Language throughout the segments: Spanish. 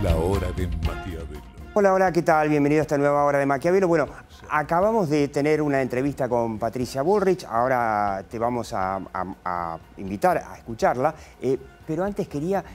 La hora de Maquiavelo. Hola, hola, ¿qué tal? Bienvenido a esta nueva hora de Maquiavelo. Bueno, acabamos de tener una entrevista con Patricia Bullrich, ahora te vamos a invitar a escucharla, pero antes quería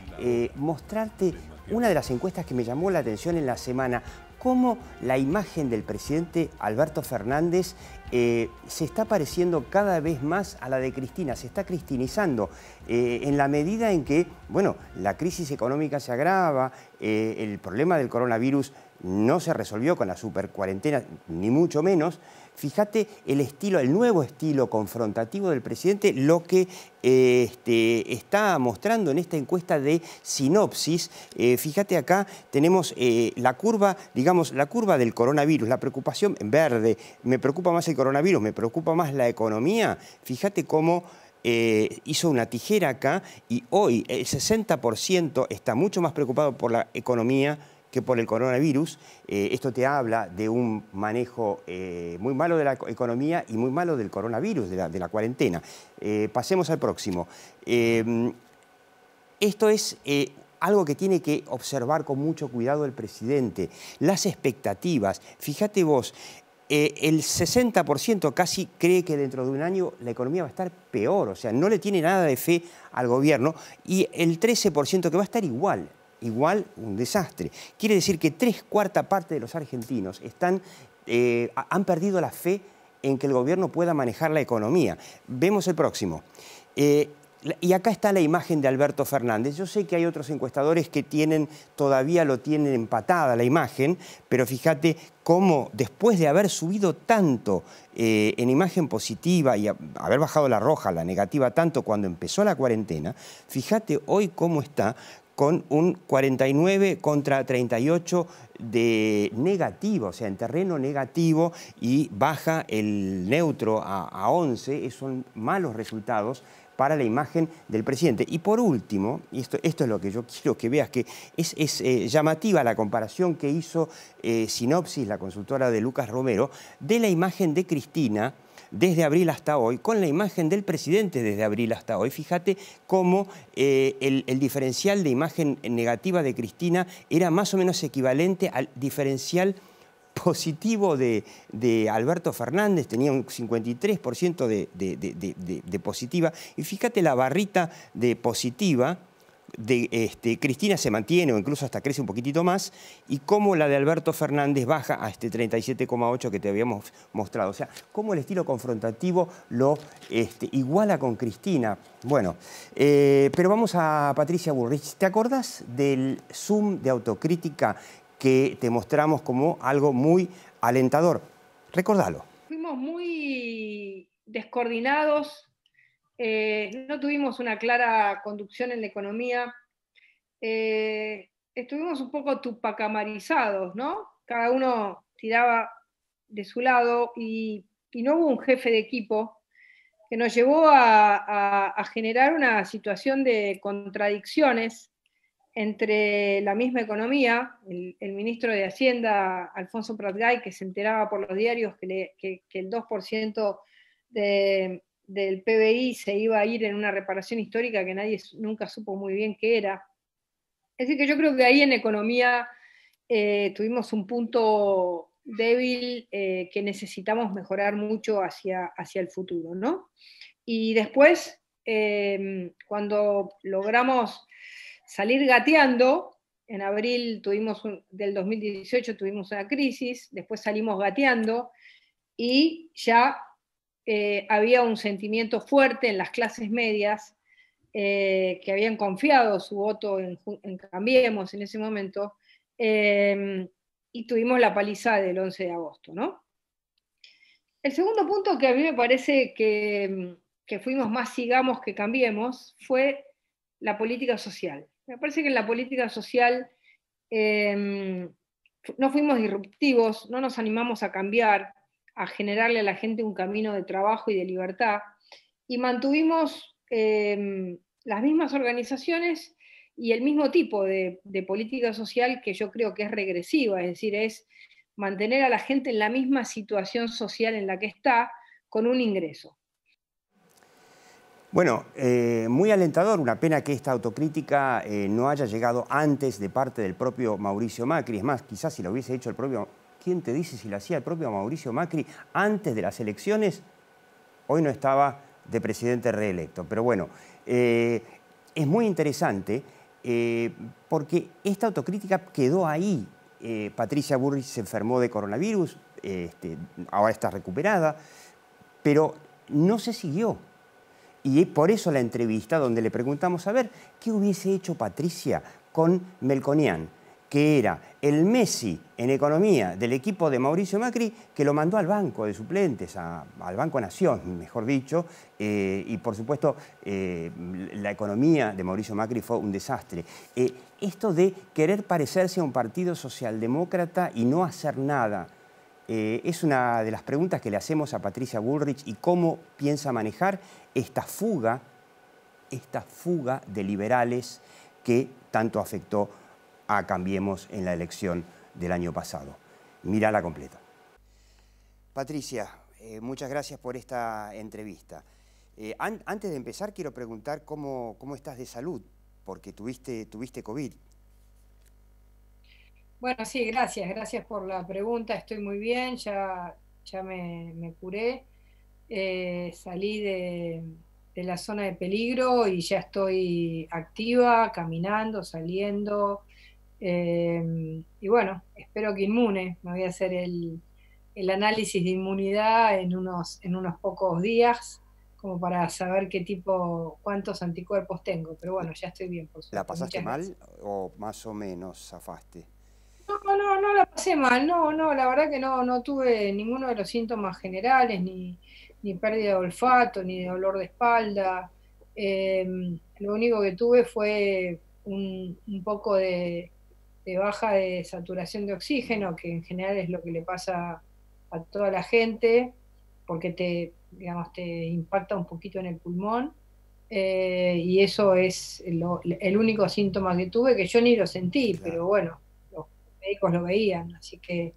mostrarte una de las encuestas que me llamó la atención en la semana, cómo la imagen del presidente Alberto Fernández se está pareciendo cada vez más a la de Cristina, se está cristinizando en la medida en que, bueno, la crisis económica se agrava, el problema del coronavirus no se resolvió con la supercuarentena, ni mucho menos. Fíjate el estilo, el nuevo estilo confrontativo del presidente, lo que está mostrando en esta encuesta de Sinopsis. Fíjate acá tenemos la curva, digamos, la curva del coronavirus, la preocupación en verde. Me preocupa más el coronavirus, me preocupa más la economía. Fíjate cómo hizo una tijera acá y hoy el 60% está mucho más preocupado por la economía que por el coronavirus. Esto te habla de un manejo muy malo de la economía y muy malo del coronavirus, de la cuarentena. Pasemos al próximo. Esto es algo que tiene que observar con mucho cuidado el presidente. Las expectativas. Fíjate vos, el 60% casi cree que dentro de un año la economía va a estar peor, o sea, no le tiene nada de fe al gobierno, y el 13% que va a estar igual, un desastre. Quiere decir que 3/4 parte de los argentinos han perdido la fe en que el gobierno pueda manejar la economía. Vemos el próximo. Y acá está la imagen de Alberto Fernández. Yo sé que hay otros encuestadores que todavía lo tienen empatada la imagen, pero fíjate cómo después de haber subido tanto en imagen positiva y haber bajado la roja, la negativa tanto cuando empezó la cuarentena, fíjate hoy cómo está con un 49 contra 38 de negativo, o sea, en terreno negativo, y baja el neutro a 11, son malos resultados para la imagen del presidente. Y por último, y esto es lo que yo quiero que veas, que es llamativa la comparación que hizo Sinopsis, la consultora de Lucas Romero, de la imagen de Cristina desde abril hasta hoy, con la imagen del presidente desde abril hasta hoy. Fíjate cómo el diferencial de imagen negativa de Cristina era más o menos equivalente al diferencial positivo de Alberto Fernández, tenía un 53% de positiva. Y fíjate la barrita de positiva de Cristina se mantiene o incluso hasta crece un poquitito más, y cómo la de Alberto Fernández baja a este 37,8 que te habíamos mostrado. O sea, cómo el estilo confrontativo lo iguala con Cristina. Bueno, pero vamos a Patricia Bullrich. ¿Te acordás del Zoom de autocrítica que te mostramos como algo muy alentador? Recordalo. Fuimos muy descoordinados. No tuvimos una clara conducción en la economía, estuvimos un poco tupacamarizados, ¿no? Cada uno tiraba de su lado y no hubo un jefe de equipo, que nos llevó a generar una situación de contradicciones entre la misma economía. El ministro de Hacienda, Alfonso Pratgay, que se enteraba por los diarios que el 2% del PBI se iba a ir en una reparación histórica que nadie nunca supo muy bien qué era. Es decir, que yo creo que ahí en economía tuvimos un punto débil que necesitamos mejorar mucho hacia el futuro, ¿no? Y después, cuando logramos salir gateando, en abril del 2018 tuvimos una crisis, después salimos gateando y ya había un sentimiento fuerte en las clases medias que habían confiado su voto en Cambiemos en ese momento, y tuvimos la paliza del 11 de agosto, ¿no? El segundo punto que a mí me parece que fuimos más sigamos que cambiemos fue la política social. Me parece que en la política social no fuimos disruptivos, no nos animamos a cambiar, a generarle a la gente un camino de trabajo y de libertad, y mantuvimos las mismas organizaciones y el mismo tipo de política social, que yo creo que es regresiva, es decir, es mantener a la gente en la misma situación social en la que está, con un ingreso. Bueno, muy alentador, una pena que esta autocrítica no haya llegado antes de parte del propio Mauricio Macri. Es más, quizás si lo hubiese hecho el propio... ¿Quién te dice si lo hacía el propio Mauricio Macri antes de las elecciones? Hoy no estaba de presidente reelecto. Pero bueno, es muy interesante porque esta autocrítica quedó ahí. Patricia Bullrich se enfermó de coronavirus, ahora está recuperada, pero no se siguió. Y por eso la entrevista donde le preguntamos a ver qué hubiese hecho Patricia con Melconian, que era el Messi en economía del equipo de Mauricio Macri, que lo mandó al banco de suplentes, al Banco Nación, mejor dicho, y por supuesto la economía de Mauricio Macri fue un desastre. Esto de querer parecerse a un partido socialdemócrata y no hacer nada, es una de las preguntas que le hacemos a Patricia Bullrich y cómo piensa manejar esta fuga de liberales que tanto afectó a Cambiemos en la elección del año pasado. Mírala completa. Patricia, muchas gracias por esta entrevista. Antes de empezar, quiero preguntar cómo estás de salud, porque tuviste COVID. Bueno, sí, gracias por la pregunta, estoy muy bien, ya me curé, salí de la zona de peligro y ya estoy activa, caminando, saliendo, y bueno, espero que inmune, me voy a hacer el análisis de inmunidad en unos pocos días, como para saber cuántos anticuerpos tengo, pero bueno, ya estoy bien, por suerte. ¿La pasaste Muchas gracias. mal o más o menos zafaste? No la pasé mal, la verdad que no tuve ninguno de los síntomas generales, ni pérdida de olfato, ni de dolor de espalda. Eh, lo único que tuve fue un poco de baja de saturación de oxígeno, que en general es lo que le pasa a toda la gente, porque digamos, te impacta un poquito en el pulmón. Y eso es el único síntoma que tuve, que yo ni lo sentí, Claro. pero bueno, los médicos lo veían, así que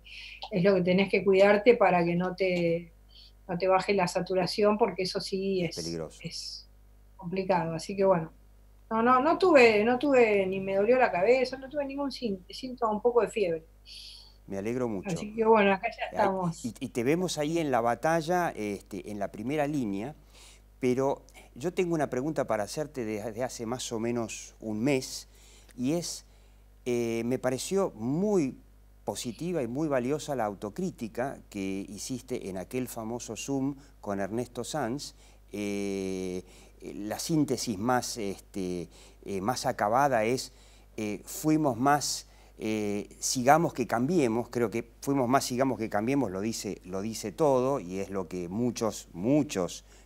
es lo que tenés que cuidarte para que no te baje la saturación, porque eso sí Peligroso. es complicado, así que bueno. No tuve, ni me dolió la cabeza, no tuve ningún síntoma, un poco de fiebre. Me alegro mucho. Así que bueno, acá ya estamos. Y te vemos ahí en la batalla, en la primera línea, pero yo tengo una pregunta para hacerte desde hace más o menos un mes, y es, me pareció muy positiva y muy valiosa la autocrítica que hiciste en aquel famoso Zoom con Ernesto Sanz. La síntesis más acabada es, fuimos más sigamos que cambiemos. Creo que fuimos más sigamos que cambiemos, lo dice todo, y es lo que muchos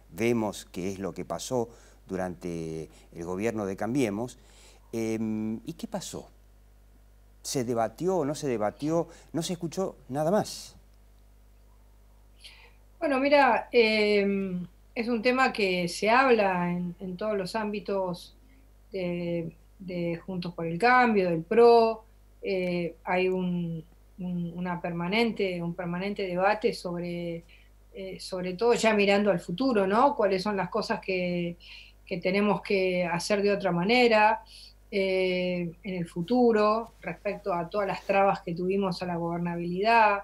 vemos que es lo que pasó durante el gobierno de Cambiemos. ¿Y qué pasó? ¿Se debatió, no se debatió? ¿No se escuchó nada más? Bueno, mira, es un tema que se habla en todos los ámbitos de Juntos por el Cambio, del PRO. Hay un permanente debate sobre todo ya mirando al futuro, ¿no? Cuáles son las cosas que tenemos que hacer de otra manera en el futuro respecto a todas las trabas que tuvimos a la gobernabilidad,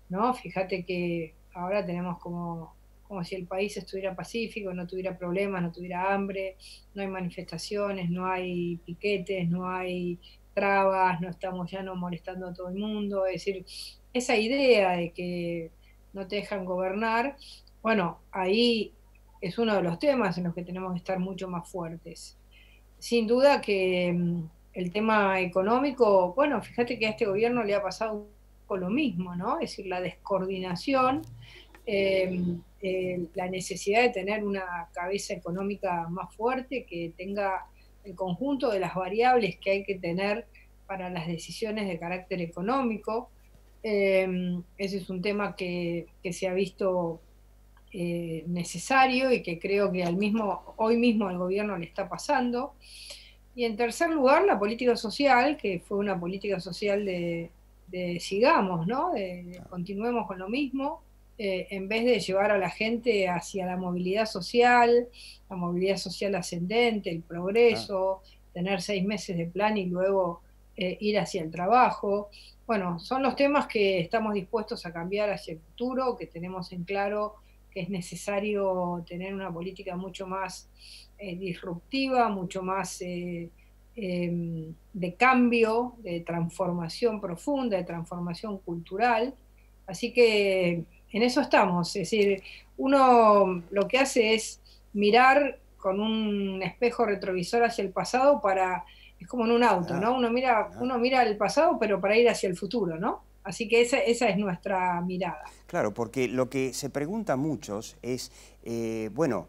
¿no? Fíjate que ahora tenemos como si el país estuviera pacífico, no tuviera problemas, no tuviera hambre, no hay manifestaciones, no hay piquetes, no hay trabas, no estamos ya no molestando a todo el mundo. Es decir, esa idea de que no te dejan gobernar, bueno, ahí es uno de los temas en los que tenemos que estar mucho más fuertes. Sin duda que el tema económico, bueno, fíjate que a este gobierno le ha pasado con lo mismo, ¿no? Es decir, la descoordinación, la necesidad de tener una cabeza económica más fuerte, que tenga el conjunto de las variables que hay que tener para las decisiones de carácter económico. Ese es un tema que se ha visto necesario y que creo que hoy mismo al gobierno le está pasando. Y en tercer lugar, la política social, que fue una política social de sigamos, ¿no? De continuemos con lo mismo. en vez de llevar a la gente hacia la movilidad social ascendente, el progreso, tener 6 meses de plan y luego ir hacia el trabajo. Bueno, son los temas que estamos dispuestos a cambiar hacia el futuro, que tenemos en claro que es necesario tener una política mucho más disruptiva, mucho más de cambio, de transformación profunda, de transformación cultural. Así que en eso estamos. Es decir, uno lo que hace es mirar con un espejo retrovisor hacia el pasado es como en un auto, ¿no? Uno mira el pasado, pero para ir hacia el futuro, ¿no? Así que esa es nuestra mirada. Claro, porque lo que se pregunta a muchos es, bueno,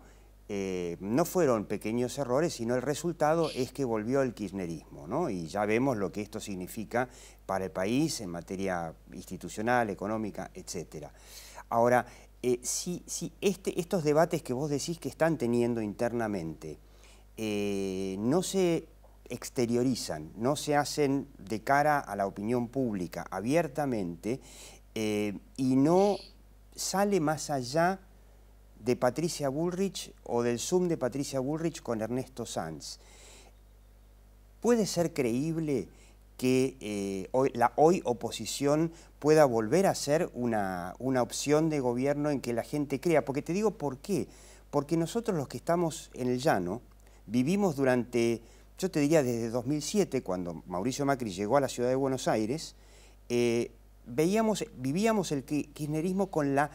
no fueron pequeños errores, sino el resultado es que volvió el kirchnerismo, ¿no? Y ya vemos lo que esto significa para el país en materia institucional, económica, etc. Ahora, si estos debates que vos decís que están teniendo internamente no se exteriorizan, no se hacen de cara a la opinión pública abiertamente y no sale más allá de Patricia Bullrich o del Zoom de Patricia Bullrich con Ernesto Sanz, ¿puede ser creíble que la hoy oposición pueda volver a ser una opción de gobierno en que la gente crea? Porque te digo por qué. Porque nosotros los que estamos en el llano vivimos durante, yo te diría desde 2007, cuando Mauricio Macri llegó a la ciudad de Buenos Aires, vivíamos el kirchnerismo con la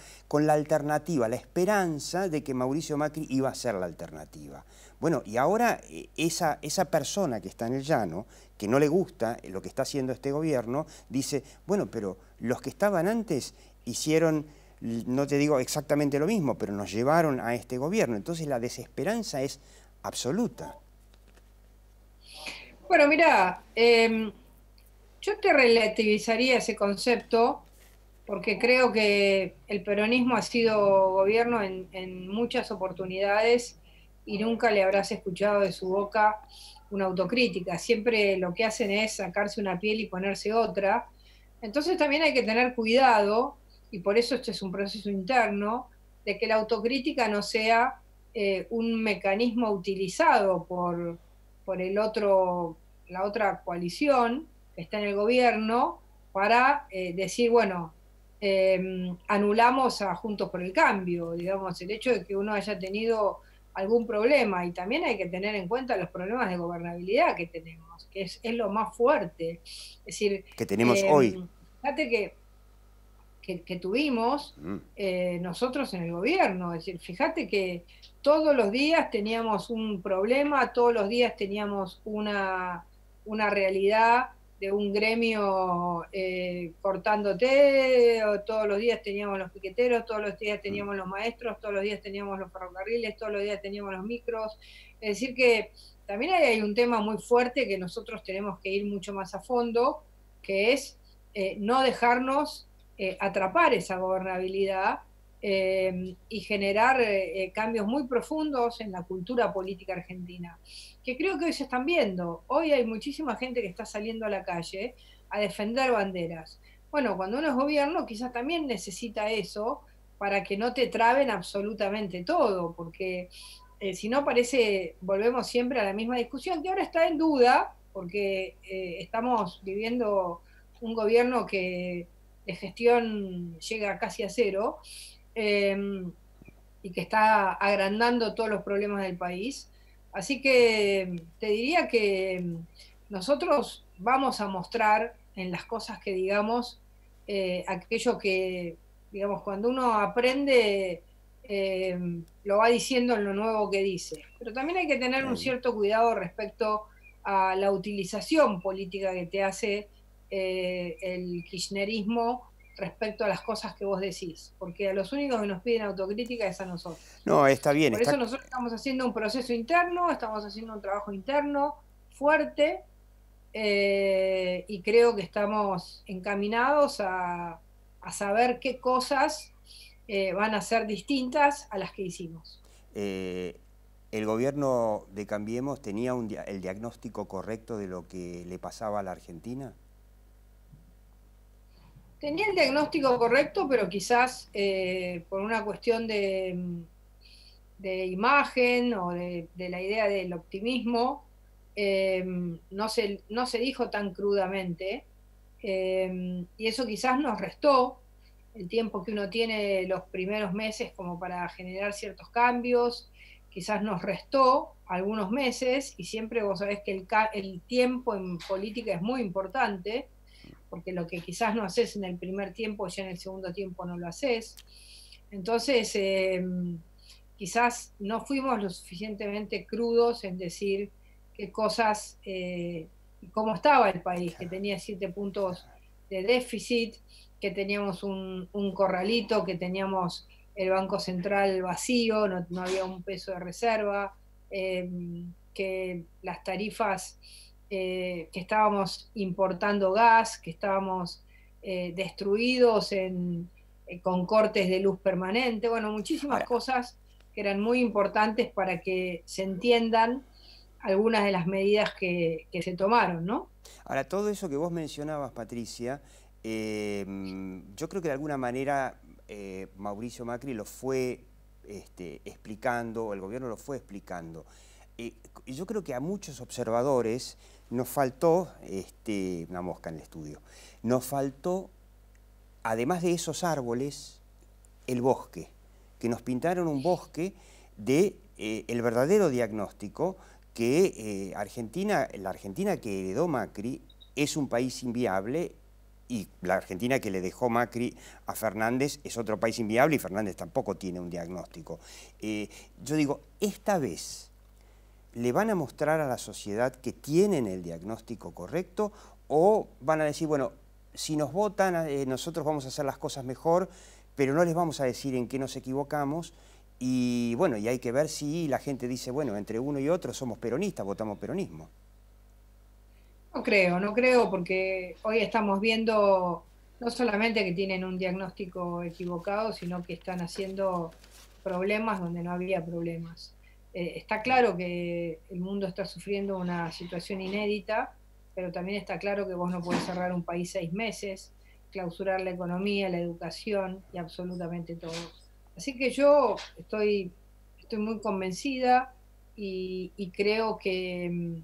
alternativa, la esperanza de que Mauricio Macri iba a ser la alternativa. Bueno, y ahora esa persona que está en el llano, que no le gusta lo que está haciendo este gobierno, dice, bueno, pero los que estaban antes hicieron, no te digo exactamente lo mismo, pero nos llevaron a este gobierno. Entonces la desesperanza es absoluta. Bueno, mira, yo te relativizaría ese concepto porque creo que el peronismo ha sido gobierno en muchas oportunidades y nunca le habrás escuchado de su boca una autocrítica. Siempre lo que hacen es sacarse una piel y ponerse otra. Entonces también hay que tener cuidado, y por eso este es un proceso interno, de que la autocrítica no sea un mecanismo utilizado por la otra coalición que está en el gobierno para decir, bueno, anulamos a Juntos por el Cambio, digamos, el hecho de que uno haya tenido algún problema, y también hay que tener en cuenta los problemas de gobernabilidad que tenemos, que es lo más fuerte. Es decir, que tenemos hoy. Fíjate que tuvimos nosotros en el gobierno, es decir, fíjate que todos los días teníamos un problema, todos los días teníamos una realidad de un gremio cortándote, todos los días teníamos los piqueteros, todos los días teníamos los maestros, todos los días teníamos los ferrocarriles, todos los días teníamos los micros. Es decir que también hay un tema muy fuerte que nosotros tenemos que ir mucho más a fondo, que es no dejarnos atrapar esa gobernabilidad y generar cambios muy profundos en la cultura política argentina, que creo que hoy se están viendo. Hoy hay muchísima gente que está saliendo a la calle a defender banderas. Bueno, cuando uno es gobierno quizás también necesita eso para que no te traben absolutamente todo, porque si no volvemos siempre a la misma discusión, que ahora está en duda, porque estamos viviendo un gobierno que de gestión llega casi a cero, y que está agrandando todos los problemas del país. Así que te diría que nosotros vamos a mostrar en las cosas que digamos aquello que, digamos, cuando uno aprende, lo va diciendo en lo nuevo que dice. Pero también hay que tener un cierto cuidado respecto a la utilización política que te hace el kirchnerismo respecto a las cosas que vos decís, porque a los únicos que nos piden autocrítica es a nosotros. No, está bien. Por eso nosotros estamos haciendo un proceso interno, estamos haciendo un trabajo interno fuerte, y creo que estamos encaminados a saber qué cosas van a ser distintas a las que hicimos. ¿El gobierno de Cambiemos tenía el diagnóstico correcto de lo que le pasaba a la Argentina? Tenía el diagnóstico correcto, pero quizás por una cuestión de imagen o de la idea del optimismo, no se dijo tan crudamente, y eso quizás nos restó el tiempo que uno tiene los primeros meses como para generar ciertos cambios, quizás nos restó algunos meses, y siempre vos sabés que el tiempo en política es muy importante, porque lo que quizás no haces en el primer tiempo, ya en el segundo tiempo no lo haces. Entonces, quizás no fuimos lo suficientemente crudos en decir qué cosas, cómo estaba el país, que tenía 7 puntos de déficit, que teníamos un corralito, que teníamos el Banco Central vacío, no había un peso de reserva, que las tarifas, que estábamos importando gas, que estábamos destruidos con cortes de luz permanente, bueno, muchísimas cosas que eran muy importantes para que se entiendan algunas de las medidas que se tomaron, ¿no? Ahora, todo eso que vos mencionabas, Patricia, yo creo que de alguna manera Mauricio Macri lo fue explicando, o el gobierno lo fue explicando. Yo creo que a muchos observadores nos faltó, una mosca en el estudio, nos faltó, además de esos árboles, el bosque, que nos pintaron un bosque de el verdadero diagnóstico que la Argentina que heredó Macri es un país inviable, y la Argentina que le dejó Macri a Fernández es otro país inviable, y Fernández tampoco tiene un diagnóstico. Yo digo, esta vez le van a mostrar a la sociedad que tienen el diagnóstico correcto, o van a decir, bueno, si nos votan, nosotros vamos a hacer las cosas mejor, pero no les vamos a decir en qué nos equivocamos. Y bueno, y hay que ver si la gente dice, bueno, entre uno y otro somos peronistas, votamos peronismo. No creo, porque hoy estamos viendo no solamente que tienen un diagnóstico equivocado, sino que están haciendo problemas donde no había problemas. Está claro que el mundo está sufriendo una situación inédita, pero también está claro que vos no podés cerrar un país 6 meses, clausurar la economía, la educación y absolutamente todo. Así que yo estoy muy convencida y creo que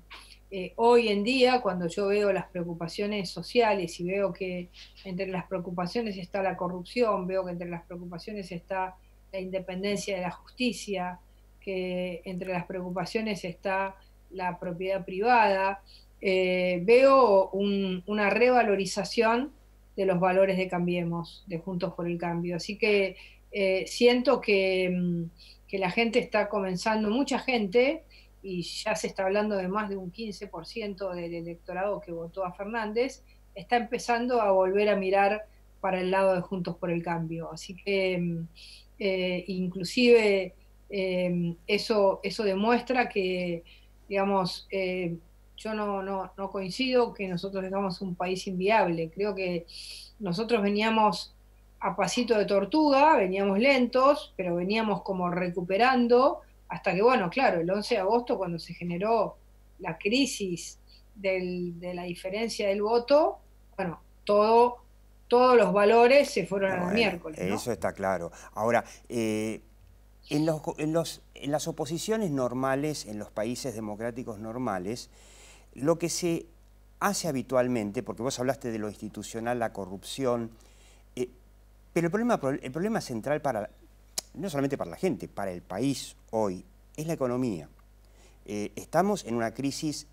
hoy en día, cuando yo veo las preocupaciones sociales y veo que entre las preocupaciones está la corrupción, veo que entre las preocupaciones está la independencia de la justicia, que entre las preocupaciones está la propiedad privada, veo una revalorización de los valores de Cambiemos, de Juntos por el Cambio. Así que siento que la gente está comenzando, mucha gente, y ya se está hablando de más de un 15% del electorado que votó a Fernández, está empezando a volver a mirar para el lado de Juntos por el Cambio. Así que inclusive eso demuestra que, digamos, yo no coincido que nosotros tengamos un país inviable. Creo que nosotros veníamos a pasito de tortuga, veníamos lentos, pero veníamos como recuperando, hasta que, bueno, claro, el 11 de agosto, cuando se generó la crisis de la diferencia del voto, bueno, todos los valores se fueron a la miércoles, ¿no? Eso está claro. Ahora, en las oposiciones normales, en los países democráticos normales, lo que se hace habitualmente, porque vos hablaste de lo institucional, la corrupción, pero el problema central no solamente para la gente, para el país hoy, es la economía. Estamos en una crisis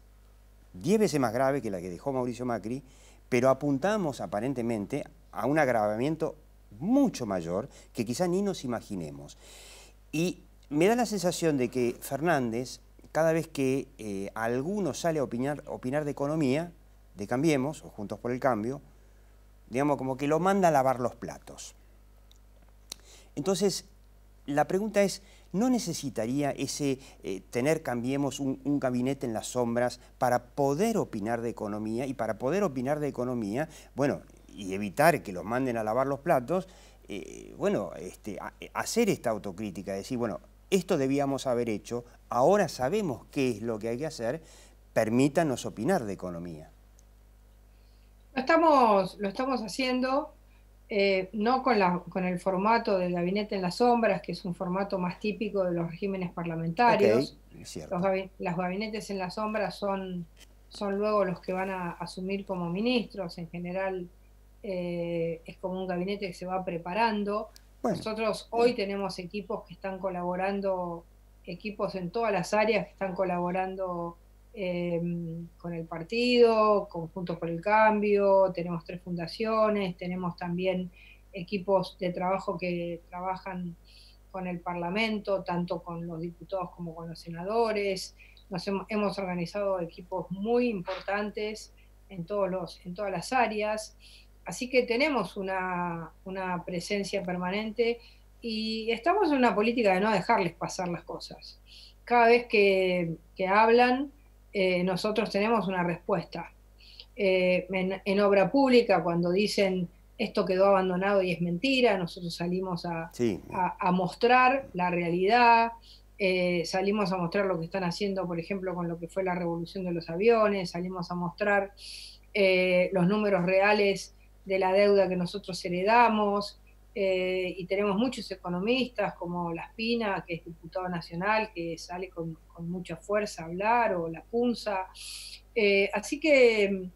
10 veces más grave que la que dejó Mauricio Macri, pero apuntamos aparentemente a un agravamiento mucho mayor que quizá ni nos imaginemos. Y me da la sensación de que Fernández, cada vez que alguno sale a opinar de economía, de Cambiemos, o Juntos por el Cambio, digamos, como que lo manda a lavar los platos. Entonces, la pregunta es, ¿no necesitaría tener Cambiemos un gabinete en las sombras para poder opinar de economía? Y para poder opinar de economía, bueno, y evitar que los manden a lavar los platos, hacer esta autocrítica, decir, bueno, esto debíamos haber hecho, ahora sabemos qué es lo que hay que hacer, permítanos opinar de economía. Lo estamos haciendo. no con el formato del gabinete en las sombras, que es un formato más típico de los regímenes parlamentarios. Ok, es cierto. Los gabinetes en las sombras son luego los que van a asumir como ministros. En general es como un gabinete que se va preparando. Bueno, Nosotros hoy tenemos equipos que están colaborando, equipos en todas las áreas que están colaborando con el partido, con Juntos por el Cambio, tenemos 3 fundaciones, tenemos también equipos de trabajo que trabajan con el Parlamento, tanto con los diputados como con los senadores. Hemos organizado equipos muy importantes en todas las áreas, así que tenemos una presencia permanente y estamos en una política de no dejarles pasar las cosas. Cada vez que hablan, nosotros tenemos una respuesta. En obra pública, cuando dicen esto quedó abandonado y es mentira, nosotros salimos sí. a mostrar la realidad, salimos a mostrar lo que están haciendo, por ejemplo, con lo que fue la revolución de los aviones, salimos a mostrar los números reales de la deuda que nosotros heredamos, y tenemos muchos economistas como Laspina, que es diputado nacional, que sale con mucha fuerza a hablar, o La Punza. Así que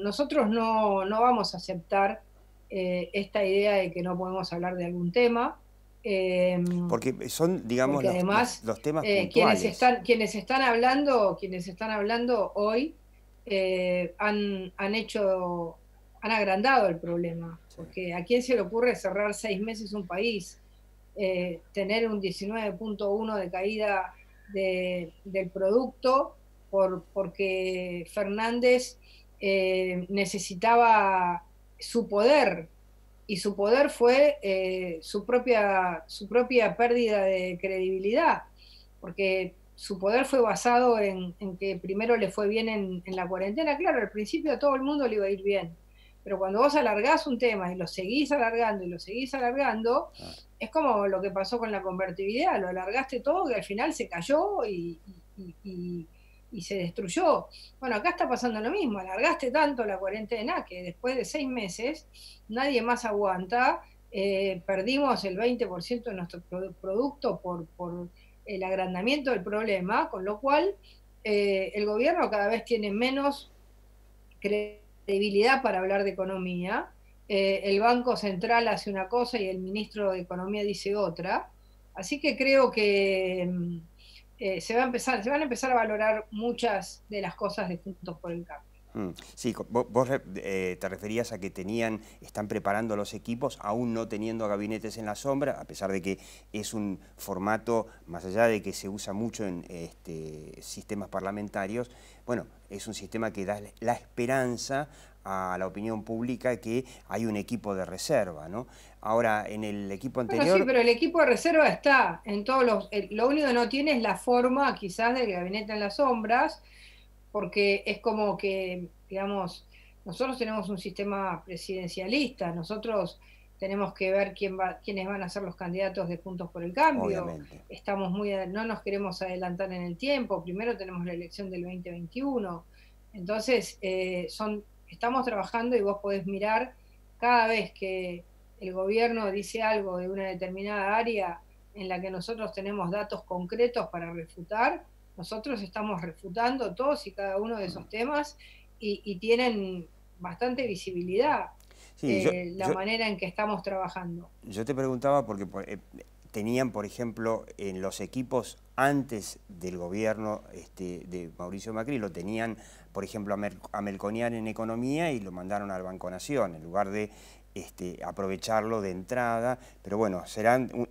nosotros no vamos a aceptar esta idea de que no podemos hablar de algún tema. Porque son, digamos, Porque además los temas puntuales. quienes están hablando hoy han agrandado el problema, porque ¿a quién se le ocurre cerrar 6 meses un país? Tener un 19.1 de caída del producto porque Fernández necesitaba su poder, y su poder fue su propia pérdida de credibilidad, porque su poder fue basado en que primero le fue bien en la cuarentena. Claro, al principio a todo el mundo le iba a ir bien, pero cuando vos alargás un tema y lo seguís alargando y lo seguís alargando, es como lo que pasó con la convertibilidad, lo alargaste todo y al final se cayó y se destruyó. Bueno, acá está pasando lo mismo, alargaste tanto la cuarentena que después de 6 meses nadie más aguanta, perdimos el 20% de nuestro producto por el agrandamiento del problema, con lo cual el gobierno cada vez tiene menos credibilidad para hablar de economía. El Banco Central hace una cosa y el ministro de Economía dice otra. Así que creo que se van a empezar a valorar muchas de las cosas de Juntos por el Cambio. Sí, vos te referías a que están preparando los equipos, aún no teniendo gabinetes en la sombra, a pesar de que es un formato, más allá de que se usa mucho en sistemas parlamentarios, bueno, es un sistema que da la esperanza a la opinión pública que hay un equipo de reserva, ¿no? Ahora, en el equipo anterior... Bueno, sí, pero el equipo de reserva está en todos lo único que no tiene es la forma, quizás, del gabinete en las sombras, porque es como que, digamos, nosotros tenemos un sistema presidencialista, nosotros tenemos que ver quiénes van a ser los candidatos de Juntos por el Cambio. Obviamente. No nos queremos adelantar en el tiempo, primero tenemos la elección del 2021, entonces estamos trabajando y vos podés mirar cada vez que el gobierno dice algo de una determinada área en la que nosotros tenemos datos concretos para refutar, nosotros estamos refutando todos y cada uno de esos temas y tienen bastante visibilidad sí, manera en que estamos trabajando. Yo te preguntaba porque tenían, por ejemplo, en los equipos antes del gobierno de Mauricio Macri, lo tenían, por ejemplo, a Melconian en economía y lo mandaron al Banco Nación, en lugar de aprovecharlo de entrada, pero bueno,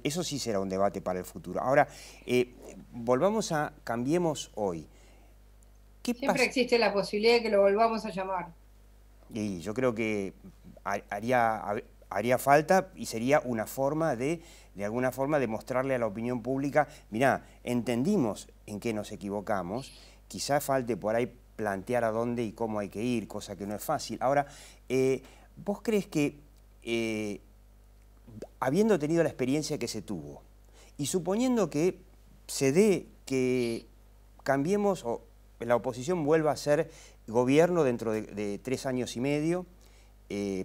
eso sí será un debate para el futuro. Ahora, cambiemos hoy. Siempre existe la posibilidad de que lo volvamos a llamar. Y yo creo que haría falta y sería una forma de alguna forma, demostrarle a la opinión pública, mirá, entendimos en qué nos equivocamos, quizás falte por ahí plantear a dónde y cómo hay que ir, cosa que no es fácil. Ahora, ¿vos crees que habiendo tenido la experiencia que se tuvo y suponiendo que se dé que cambiemos o la oposición vuelva a ser gobierno dentro de 3 años y medio,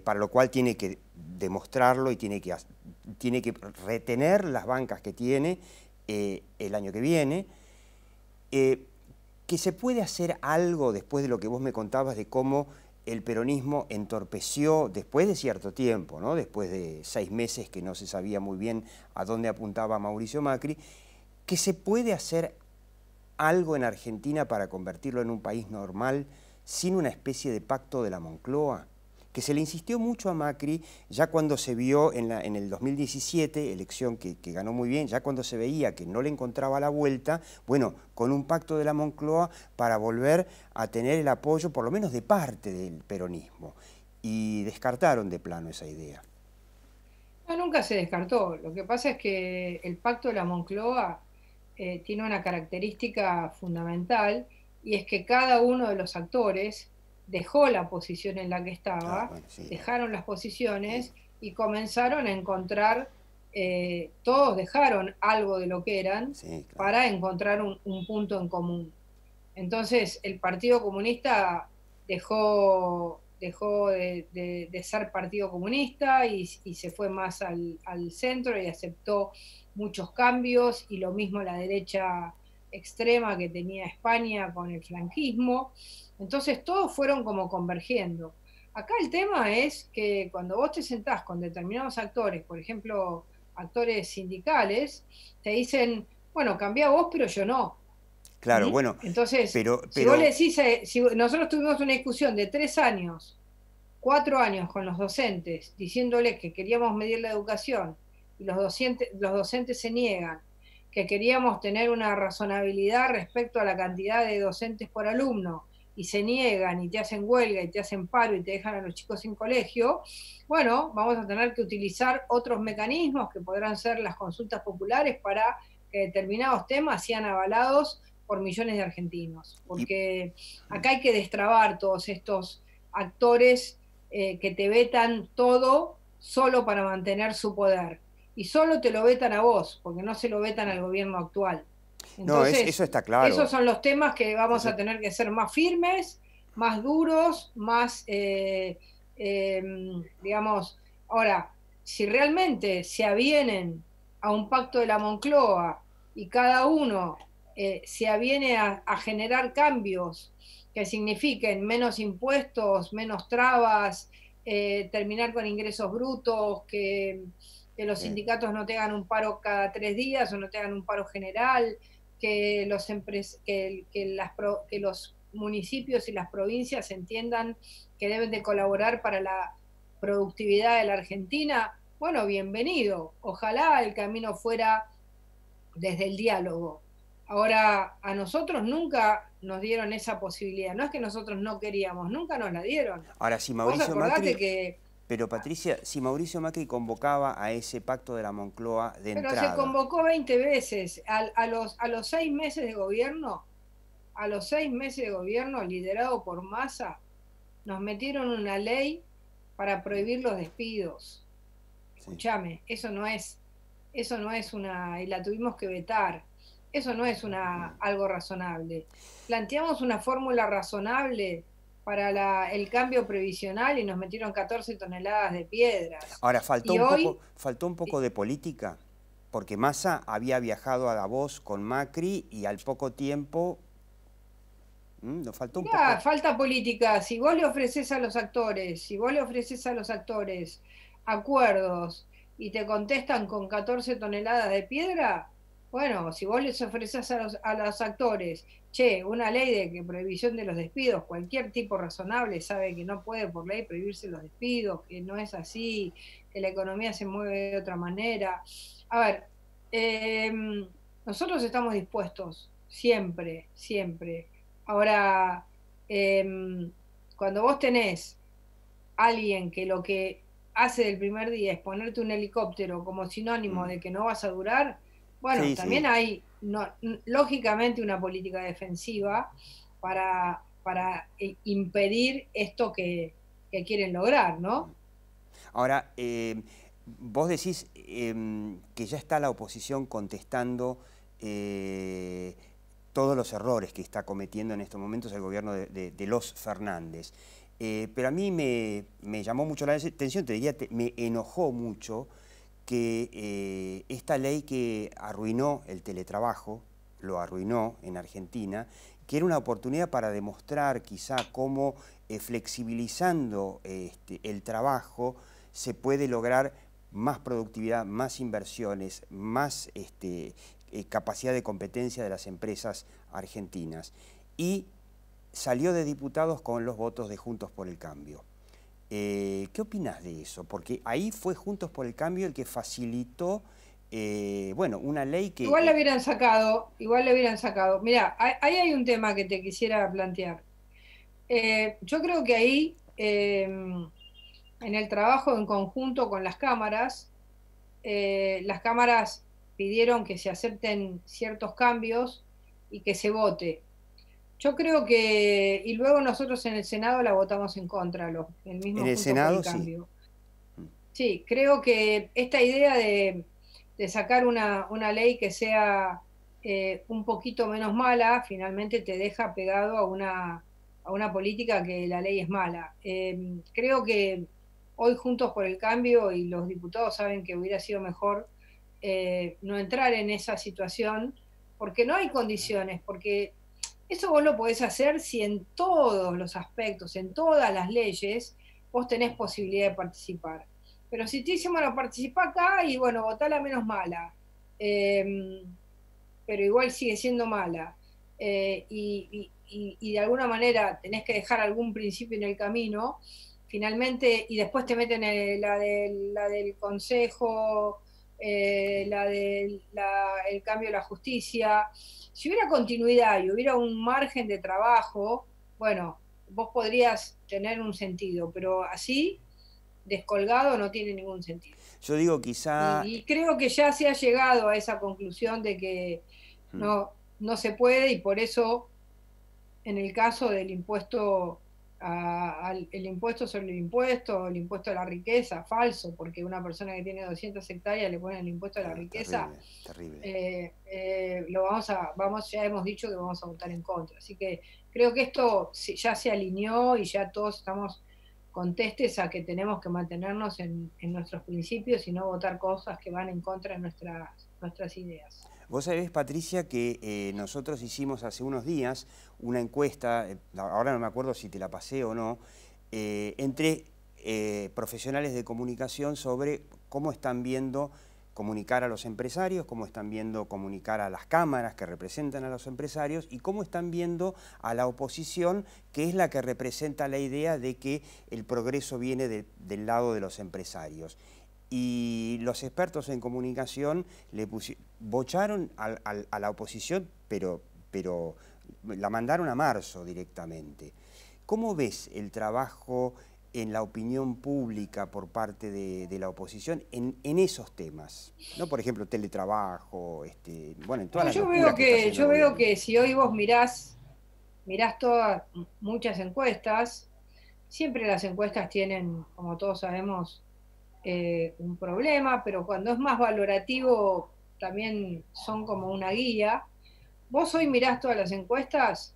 para lo cual tiene que demostrarlo y tiene que retener las bancas que tiene el año que viene. Que se puede hacer algo después de lo que vos me contabas de cómo el peronismo entorpeció después de cierto tiempo, ¿no? Después de 6 meses que no se sabía muy bien a dónde apuntaba Mauricio Macri, que se puede hacer algo en Argentina para convertirlo en un país normal sin una especie de pacto de la Moncloa, que se le insistió mucho a Macri ya cuando se vio en el 2017, elección que ganó muy bien, ya cuando se veía que no le encontraba la vuelta, bueno, con un pacto de la Moncloa para volver a tener el apoyo, por lo menos de parte del peronismo. Y descartaron de plano esa idea. No, nunca se descartó. Lo que pasa es que el pacto de la Moncloa tiene una característica fundamental, y es que cada uno de los actores dejó la posición en la que estaba, Bueno, sí, dejaron las posiciones sí. y comenzaron a encontrar, todos dejaron algo de lo que eran Sí, claro. para encontrar un punto en común. Entonces, el Partido Comunista dejó de ser Partido Comunista y se fue más al centro y aceptó muchos cambios, y lo mismo la derecha extrema que tenía España con el franquismo. Entonces, todos fueron como convergiendo. Acá el tema es que cuando vos te sentás con determinados actores, por ejemplo, actores sindicales, te dicen, bueno, cambia vos, pero yo no. Claro, ¿Mm? bueno, Entonces, pero si vos le decís, si nosotros tuvimos una discusión de 3 años, 4 años con los docentes, diciéndoles que queríamos medir la educación, y los docentes se niegan, que queríamos tener una razonabilidad respecto a la cantidad de docentes por alumno, y se niegan y te hacen huelga y te hacen paro y te dejan a los chicos sin colegio, bueno, vamos a tener que utilizar otros mecanismos que podrán ser las consultas populares para que determinados temas sean avalados por millones de argentinos, porque acá hay que destrabar todos estos actores que te vetan todo solo para mantener su poder, y solo te lo vetan a vos, porque no se lo vetan al gobierno actual. no, Entonces, eso está claro. esos son los temas que vamos Eso, a tener que ser más firmes, más duros, más, digamos, ahora, si realmente se avienen a un pacto de la Moncloa y cada uno se aviene a generar cambios que signifiquen menos impuestos, menos trabas, terminar con ingresos brutos, que los sindicatos no tengan un paro cada 3 días o no tengan un paro general, que los municipios y las provincias entiendan que deben de colaborar para la productividad de la Argentina, bueno, bienvenido. Ojalá el camino fuera desde el diálogo. Ahora, a nosotros nunca nos dieron esa posibilidad. No es que nosotros no queríamos, nunca nos la dieron. ahora, si Vos Mauricio acordate Macri... que... Pero Patricia, si Mauricio Macri convocaba a ese pacto de la Moncloa de Pero se entrada... convocó 20 veces. A los 6 meses de gobierno, liderado por Massa, nos metieron una ley para prohibir los despidos. Escúchame, eso no es una, y la tuvimos que vetar. Eso no es algo razonable. Planteamos una fórmula razonable para el cambio previsional y nos metieron 14 toneladas de piedras. Ahora, Y hoy, faltó un poco de política, porque Massa había viajado a Davos con Macri y al poco tiempo... nos faltó un poco... falta política. Si vos le ofreces a los actores acuerdos y te contestan con 14 toneladas de piedra, bueno, si vos les ofreces a los actores, che, una ley de prohibición de los despidos, cualquier tipo razonable sabe que no puede por ley prohibirse los despidos, que no es así, que la economía se mueve de otra manera. A ver, nosotros estamos dispuestos, siempre, siempre. Ahora, cuando vos tenés alguien que lo que hace del primer día es ponerte un helicóptero como sinónimo de que no vas a durar, bueno, Sí, también sí. hay lógicamente una política defensiva para impedir esto que quieren lograr, ¿no? Ahora, vos decís que ya está la oposición contestando todos los errores que está cometiendo en estos momentos el gobierno de los Fernández. Pero a mí me llamó mucho la atención, te diría, me enojó mucho que esta ley que arruinó el teletrabajo, lo arruinó en Argentina, que era una oportunidad para demostrar quizá cómo flexibilizando el trabajo se puede lograr más productividad, más inversiones, más capacidad de competencia de las empresas argentinas. Y salió de diputados con los votos de Juntos por el Cambio. ¿Qué opinas de eso? Porque ahí fue Juntos por el Cambio el que facilitó, bueno, una ley que... Igual le hubieran sacado, igual le hubieran sacado. Mirá, ahí hay un tema que te quisiera plantear. Yo creo que ahí, en el trabajo en conjunto con las cámaras pidieron que se acepten ciertos cambios y que se vote. Yo creo que, y luego nosotros en el Senado la votamos en contra, el mismo En el Juntos Senado, por el sí. Cambio. Sí, creo que esta idea de sacar una ley que sea un poquito menos mala, finalmente te deja pegado a una política que la ley es mala. Creo que hoy Juntos por el Cambio y los diputados saben que hubiera sido mejor no entrar en esa situación, porque no hay condiciones, porque eso vos lo podés hacer si en todos los aspectos, en todas las leyes, vos tenés posibilidad de participar. Pero si te dicen, bueno, participa acá y bueno, votá la menos mala, pero igual sigue siendo mala, y de alguna manera tenés que dejar algún principio en el camino, finalmente, y después te meten la del Consejo, el cambio de la justicia. Si hubiera continuidad y hubiera un margen de trabajo, bueno, vos podrías tener un sentido, pero así, descolgado, no tiene ningún sentido. Yo digo, quizá... Y creo que ya se ha llegado a esa conclusión de que no se puede, y por eso, en el caso del impuesto, el impuesto sobre el impuesto a la riqueza, falso, porque una persona que tiene 200 hectáreas le ponen el impuesto a la riqueza, terrible. Ya hemos dicho que vamos a votar en contra. Así que creo que esto ya se alineó y ya todos estamos contestes a que tenemos que mantenernos en nuestros principios y no votar cosas que van en contra de nuestras ideas. Vos sabés, Patricia, que nosotros hicimos hace unos días una encuesta, ahora no me acuerdo si te la pasé o no, entre profesionales de comunicación sobre cómo están viendo comunicar a los empresarios, cómo están viendo comunicar a las cámaras que representan a los empresarios y cómo están viendo a la oposición, que es la que representa la idea de que el progreso viene del lado de los empresarios. Y los expertos en comunicación bocharon a la oposición, pero la mandaron a marzo directamente. ¿Cómo ves el trabajo en la opinión pública por parte de la oposición en esos temas? ¿No? Por ejemplo, teletrabajo, bueno, en todas las locuras que yo veo que si hoy vos mirás todas, muchas encuestas, siempre las encuestas tienen, como todos sabemos, un problema, pero cuando es más valorativo también son como una guía. Vos hoy mirás todas las encuestas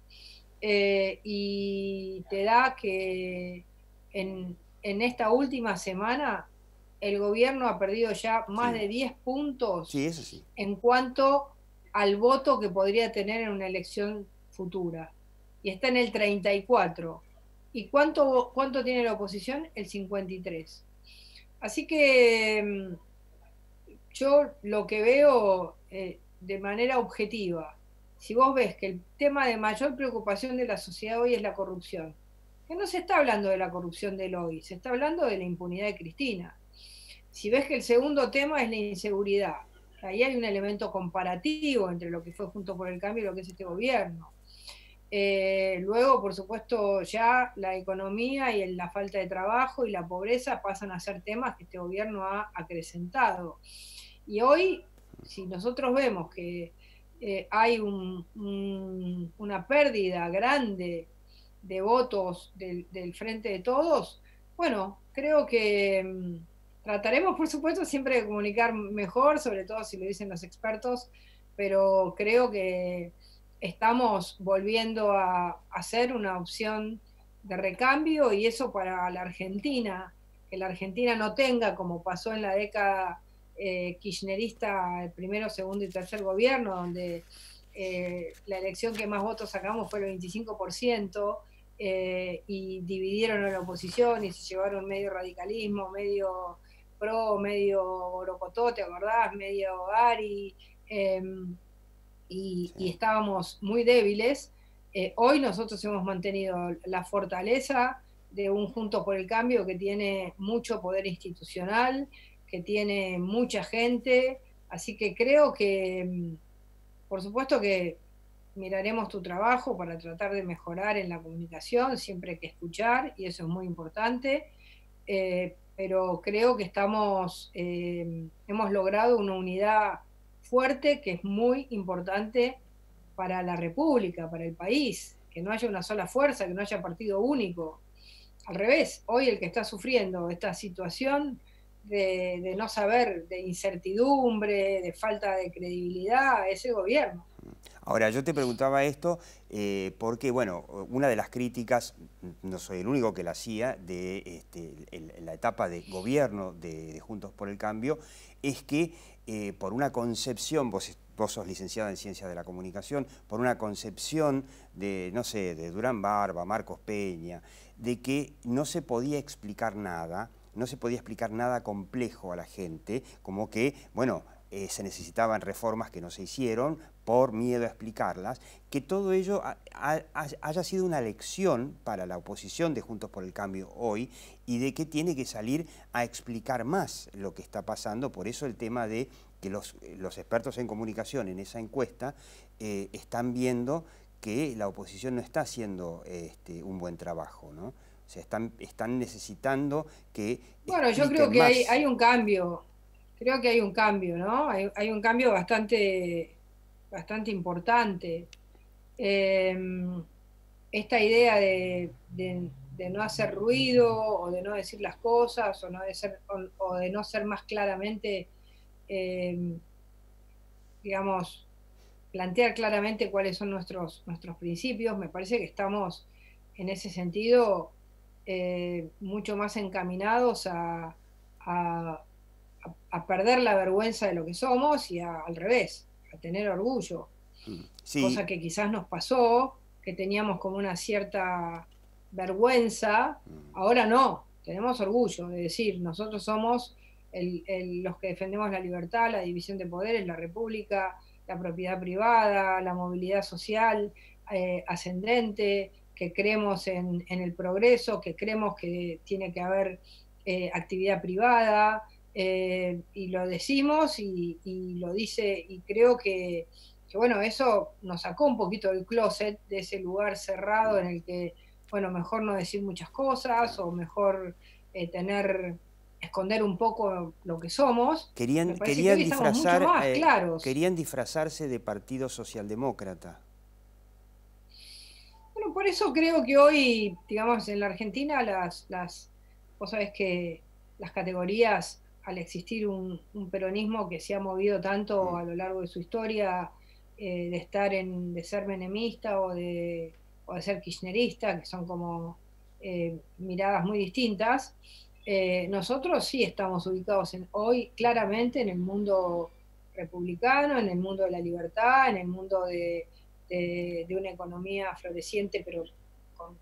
y te da que en esta última semana el gobierno ha perdido ya más de 10 puntos en cuanto al voto que podría tener en una elección futura. Y está en el 34. ¿Y cuánto tiene la oposición? El 53. Así que yo lo que veo de manera objetiva, si vos ves que el tema de mayor preocupación de la sociedad hoy es la corrupción, que no se está hablando de la corrupción del hoy, se está hablando de la impunidad de Cristina. Si ves que el segundo tema es la inseguridad, ahí hay un elemento comparativo entre lo que fue Juntos por el Cambio y lo que es este gobierno. Luego, por supuesto, ya la economía y la falta de trabajo y la pobreza pasan a ser temas que este gobierno ha acrecentado. Y hoy, si nosotros vemos que hay una pérdida grande de votos del Frente de Todos, bueno, creo que trataremos, por supuesto, siempre de comunicar mejor, sobre todo si lo dicen los expertos, pero creo que estamos volviendo a ser una opción de recambio, y eso para la Argentina, que la Argentina no tenga, como pasó en la década kirchnerista, el primero, segundo y tercer gobierno, donde la elección que más votos sacamos fue el 25%, y dividieron a la oposición y se llevaron medio radicalismo, medio pro, medio Borocotó, ¿te acordás? Medio Ari, y estábamos muy débiles. Hoy nosotros hemos mantenido la fortaleza de un Juntos por el Cambio que tiene mucho poder institucional, que tiene mucha gente, así que creo que, por supuesto que miraremos tu trabajo para tratar de mejorar en la comunicación, siempre hay que escuchar, y eso es muy importante, pero creo que hemos logrado una unidad fuerte que es muy importante para la República, para el país, que no haya una sola fuerza, que no haya partido único. Al revés, hoy el que está sufriendo esta situación de no saber, de incertidumbre, de falta de credibilidad, es el gobierno. Ahora, yo te preguntaba esto porque, bueno, una de las críticas, no soy el único que la hacía, de la etapa de gobierno de Juntos por el Cambio, es que por una concepción, vos sos licenciada en Ciencias de la Comunicación, por una concepción de, no sé, de Durán Barba, Marcos Peña, de que no se podía explicar nada, no se podía explicar nada complejo a la gente, como que, bueno, se necesitaban reformas que no se hicieron por miedo a explicarlas, que todo ello haya sido una lección para la oposición de Juntos por el Cambio hoy y de que tiene que salir a explicar más lo que está pasando. Por eso el tema de que los expertos en comunicación en esa encuesta están viendo que la oposición no está haciendo un buen trabajo, ¿no? O sea, están necesitando que Bueno, yo creo que hay un cambio. Creo que hay un cambio, ¿no? Hay un cambio bastante importante. Esta idea de no hacer ruido, o de no decir las cosas, o de no ser más claramente, digamos, plantear claramente cuáles son nuestros principios, me parece que estamos en ese sentido mucho más encaminados a perder la vergüenza de lo que somos y al revés, a tener orgullo. Sí. Cosa que quizás nos pasó, que teníamos como una cierta vergüenza, ahora no, tenemos orgullo de decir, nosotros somos los que defendemos la libertad, la división de poderes, la república, la propiedad privada, la movilidad social ascendente, que creemos en el progreso, que creemos que tiene que haber actividad privada, y lo decimos y lo dice, y creo que bueno, eso nos sacó un poquito del closet, de ese lugar cerrado en el que, bueno, mejor no decir muchas cosas, o mejor esconder un poco lo que somos. Querían disfrazarse de partido socialdemócrata. Bueno, por eso creo que hoy, digamos, en la Argentina, vos sabés que las categorías, al existir un peronismo que se ha movido tanto a lo largo de su historia, de ser menemista o de ser kirchnerista, que son como miradas muy distintas, nosotros sí estamos ubicados hoy claramente en el mundo republicano, en el mundo de la libertad, en el mundo de una economía floreciente, pero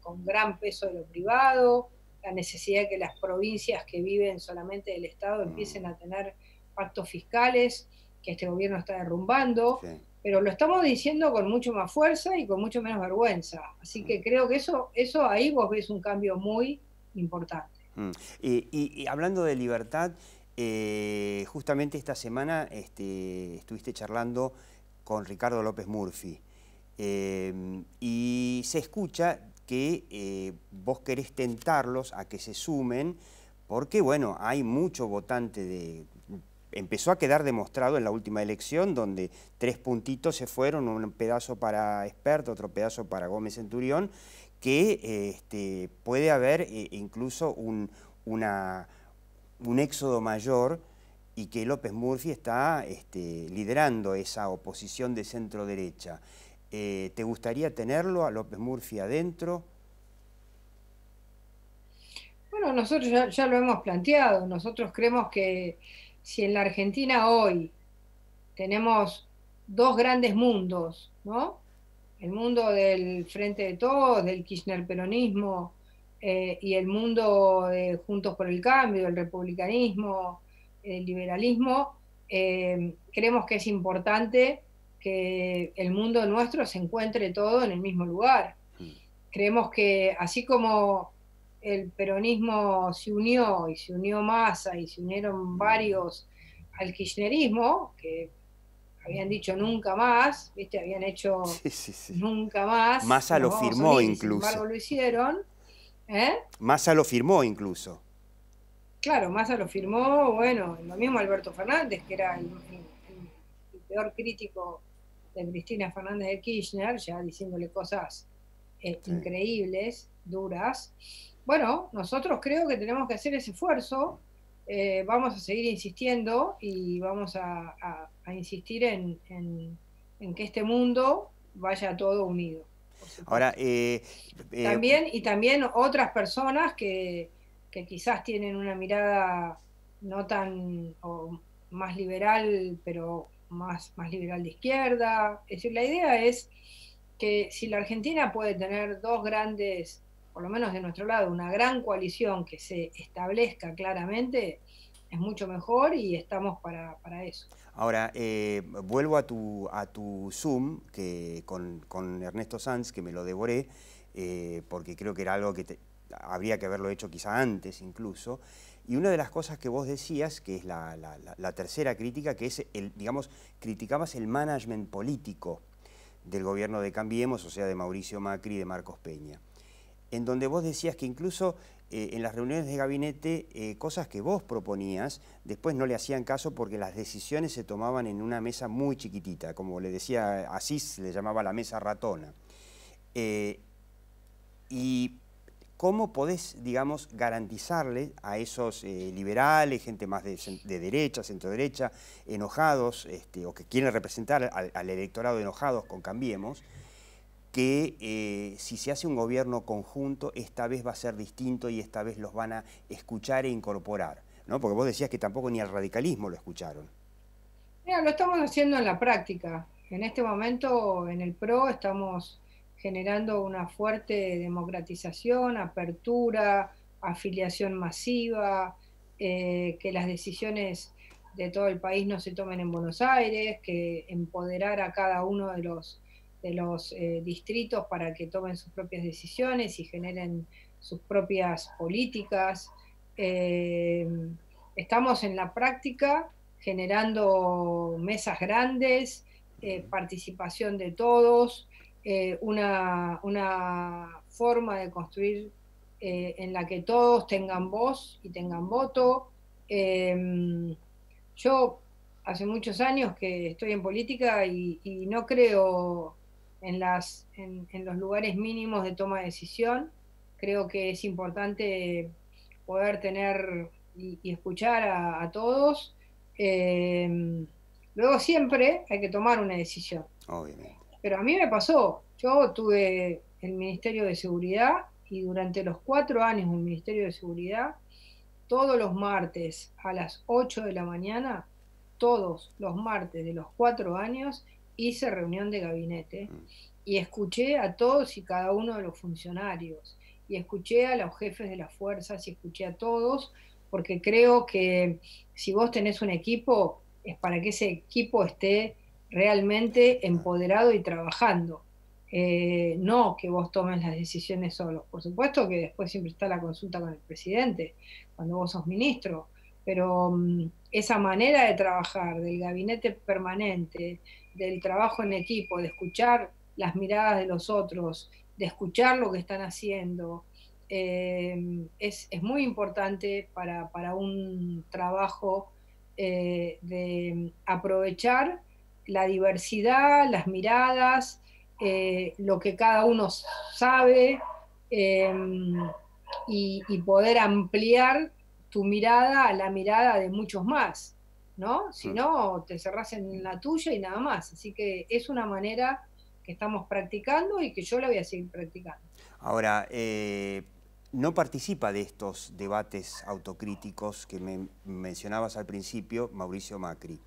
con gran peso de lo privado, la necesidad de que las provincias que viven solamente del Estado empiecen a tener pactos fiscales, que este gobierno está derrumbando, sí. Pero lo estamos diciendo con mucho más fuerza y con mucho menos vergüenza. Así que creo que eso ahí vos ves un cambio muy importante. Y hablando de libertad, justamente esta semana estuviste charlando con Ricardo López Murphy, y se escucha que vos querés tentarlos a que se sumen, porque bueno, hay mucho votante empezó a quedar demostrado en la última elección, donde 3 puntitos se fueron, un pedazo para Espert, otro pedazo para Gómez Centurión, que puede haber incluso un éxodo mayor, y que López Murphy está liderando esa oposición de centro-derecha. ¿Te gustaría tenerlo a López Murphy adentro? nosotros ya lo hemos planteado. Nosotros creemos que si en la Argentina hoy tenemos dos grandes mundos, ¿no? El mundo del Frente de Todos, del Kirchner-peronismo, y el mundo de Juntos por el Cambio, del republicanismo, el liberalismo, creemos que es importante que el mundo nuestro se encuentre todo en el mismo lugar. Creemos que así como el peronismo se unió y se unió Massa y se unieron varios al kirchnerismo, que habían dicho nunca más, ¿viste? Habían hecho nunca más. Massa lo firmó incluso. Sin embargo, lo hicieron. Massa lo firmó incluso. Claro, Massa lo firmó, bueno, lo mismo Alberto Fernández, que era el peor crítico de Cristina Fernández de Kirchner, ya diciéndole cosas increíbles, duras. Bueno, nosotros creo que tenemos que hacer ese esfuerzo, vamos a seguir insistiendo y vamos a insistir en que este mundo vaya todo unido. Ahora, también otras personas que quizás tienen una mirada no tan o más liberal, pero más liberal de izquierda. Es decir, la idea es que si la Argentina puede tener dos grandes, por lo menos de nuestro lado, una gran coalición que se establezca claramente, es mucho mejor y estamos para eso. Ahora, vuelvo a tu Zoom que con Ernesto Sanz, que me lo devoré, porque creo que era algo que habría que haberlo hecho quizá antes incluso. Y una de las cosas que vos decías, que es la tercera crítica, que es, digamos, criticabas el management político del gobierno de Cambiemos, o sea, de Mauricio Macri y de Marcos Peña, en donde vos decías que incluso en las reuniones de gabinete, cosas que vos proponías, después no le hacían caso porque las decisiones se tomaban en una mesa muy chiquitita, como le decía Asís, le llamaba la mesa ratona. Y ¿cómo podés, digamos, garantizarle a esos liberales, gente más de derecha, centro-derecha, enojados, o que quieren representar al electorado enojados con Cambiemos, que si se hace un gobierno conjunto, esta vez va a ser distinto y esta vez los van a escuchar e incorporar, ¿no? Porque vos decías que tampoco ni al radicalismo lo escucharon. Mira, lo estamos haciendo en la práctica. En este momento, en el PRO, estamos generando una fuerte democratización, apertura, afiliación masiva, que las decisiones de todo el país no se tomen en Buenos Aires, que empoderar a cada uno de los distritos para que tomen sus propias decisiones y generen sus propias políticas. Estamos en la práctica generando mesas grandes, participación de todos, una forma de construir en la que todos tengan voz y tengan voto. Yo hace muchos años que estoy en política y no creo en los lugares mínimos de toma de decisión. Creo que es importante poder tener y escuchar a todos. Luego siempre hay que tomar una decisión. Obviamente. Pero a mí me pasó, yo tuve el Ministerio de Seguridad y durante los 4 años del Ministerio de Seguridad, todos los martes a las 8 de la mañana, todos los martes de los 4 años, hice reunión de gabinete y escuché a todos y cada uno de los funcionarios, y escuché a los jefes de las fuerzas y escuché a todos, porque creo que si vos tenés un equipo, es para que ese equipo esté realmente empoderado y trabajando. No que vos tomes las decisiones solos. Por supuesto que después siempre está la consulta con el presidente, cuando vos sos ministro, pero esa manera de trabajar, del gabinete permanente, del trabajo en equipo, de escuchar las miradas de los otros, de escuchar lo que están haciendo, es muy importante para un trabajo de aprovechar la diversidad, las miradas, lo que cada uno sabe, y poder ampliar tu mirada a la mirada de muchos más, ¿no? Si no, te cerrás en la tuya y nada más. Así que es una manera que estamos practicando y que yo la voy a seguir practicando. Ahora, no participa de estos debates autocríticos que me mencionabas al principio, Mauricio Macri.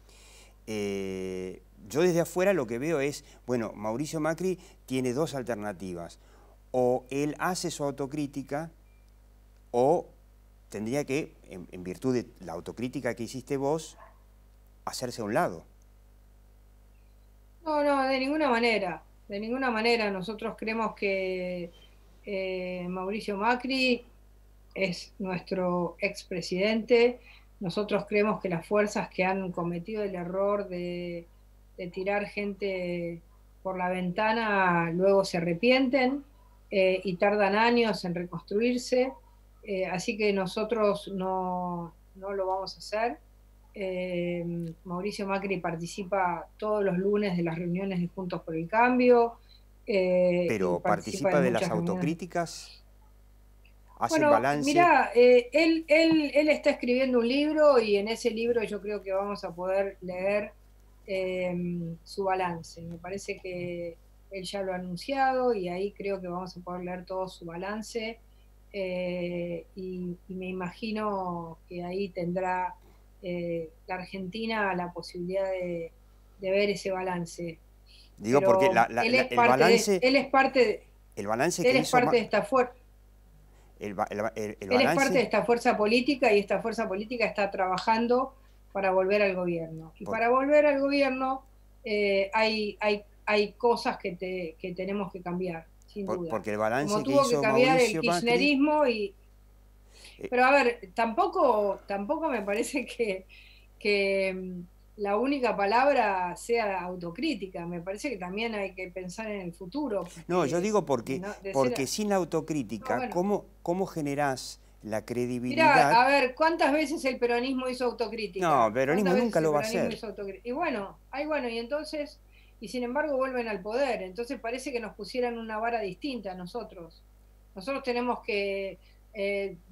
Yo desde afuera lo que veo es, bueno, Mauricio Macri tiene dos alternativas. O él hace su autocrítica o tendría que, en virtud de la autocrítica que hiciste vos, hacerse a un lado. No, no, de ninguna manera. De ninguna manera. Nosotros creemos que Mauricio Macri es nuestro expresidente. Nosotros creemos que las fuerzas que han cometido el error de tirar gente por la ventana luego se arrepienten y tardan años en reconstruirse. Así que nosotros no lo vamos a hacer. Mauricio Macri participa todos los lunes de las reuniones de Juntos por el Cambio. Pero participa de las autocríticas. ¿Hace bueno, balance? mirá, él está escribiendo un libro y en ese libro yo creo que vamos a poder leer su balance. Me parece que él ya lo ha anunciado y ahí creo que vamos a poder leer todo su balance y me imagino que ahí tendrá la Argentina la posibilidad de ver ese balance. Digo, porque el balance... Él es parte de esta fuerza. Él es parte de esta fuerza política y esta fuerza política está trabajando para volver al gobierno. Y para volver al gobierno hay cosas que tenemos que cambiar, sin duda. Porque el balance como que tuvo hizo que cambiar Mauricio el kirchnerismo Macri... Pero a ver, tampoco me parece que la única palabra sea autocrítica. Me parece que también hay que pensar en el futuro. No, yo digo porque sin la autocrítica, no, bueno. ¿cómo generás la credibilidad? Mirá, a ver, ¿cuántas veces el peronismo hizo autocrítica? No, el peronismo nunca lo va a hacer. Y bueno, y entonces, y sin embargo vuelven al poder. Entonces parece que nos pusieran una vara distinta a nosotros. Nosotros tenemos que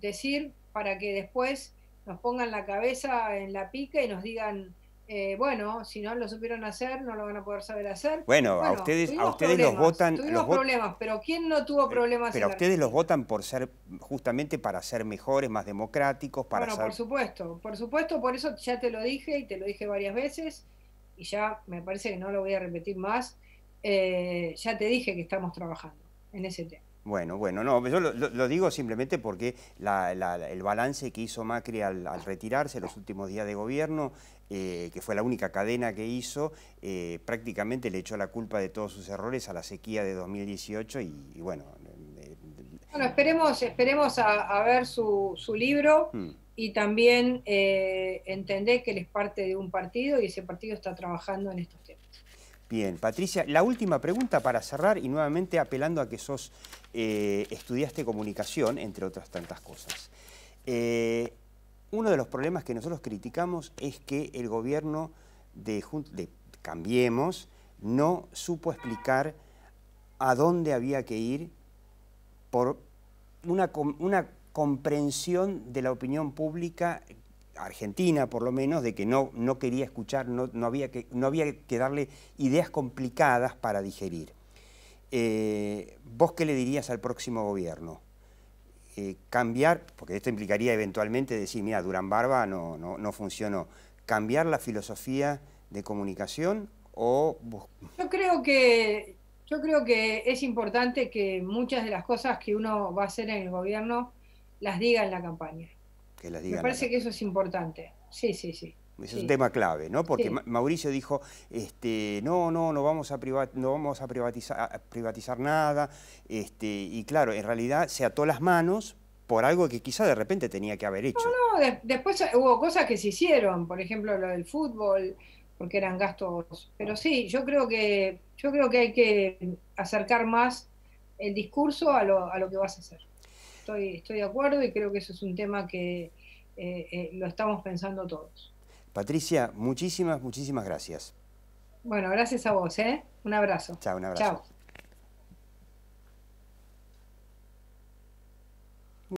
decir para que después nos pongan la cabeza en la pica y nos digan, bueno, si no lo supieron hacer, no lo van a poder saber hacer. Bueno, a ustedes los votan... Tuvimos problemas, pero ¿quién no tuvo problemas? Pero a ustedes los votan por ser, justamente para ser mejores, más democráticos, para bueno, por supuesto, por eso ya te lo dije y te lo dije varias veces y ya me parece que no lo voy a repetir más. Ya te dije que estamos trabajando en ese tema. Bueno, no, yo lo digo simplemente porque el balance que hizo Macri al retirarse los últimos días de gobierno, que fue la única cadena que hizo, prácticamente le echó la culpa de todos sus errores a la sequía de 2018 y bueno... Bueno, esperemos a ver su libro y también entender que él es parte de un partido y ese partido está trabajando en estos temas. Bien, Patricia, la última pregunta para cerrar y nuevamente apelando a que estudiaste comunicación, entre otras tantas cosas. Uno de los problemas que nosotros criticamos es que el gobierno de Cambiemos no supo explicar a dónde había que ir por una comprensión de la opinión pública argentina, por lo menos, de que no quería escuchar, no había que darle ideas complicadas para digerir. ¿Vos qué le dirías al próximo gobierno? Cambiar, porque esto implicaría eventualmente decir, mira, Durán Barba no funcionó. ¿Cambiar la filosofía de comunicación o...? Yo creo que es importante que muchas de las cosas que uno va a hacer en el gobierno las diga en la campaña. Que las diga. Me parece que eso es importante. Sí. Ese es un tema clave, ¿no? Porque Mauricio dijo, no vamos a privatizar nada, y claro, en realidad se ató las manos por algo que quizá de repente tenía que haber hecho. No, después hubo cosas que se hicieron, por ejemplo lo del fútbol, porque eran gastos, pero sí, yo creo que hay que acercar más el discurso a lo que vas a hacer. Estoy de acuerdo y creo que eso es un tema que lo estamos pensando todos. Patricia, muchísimas gracias. Bueno, gracias a vos, ¿eh? Un abrazo. Chao, un abrazo. Chao.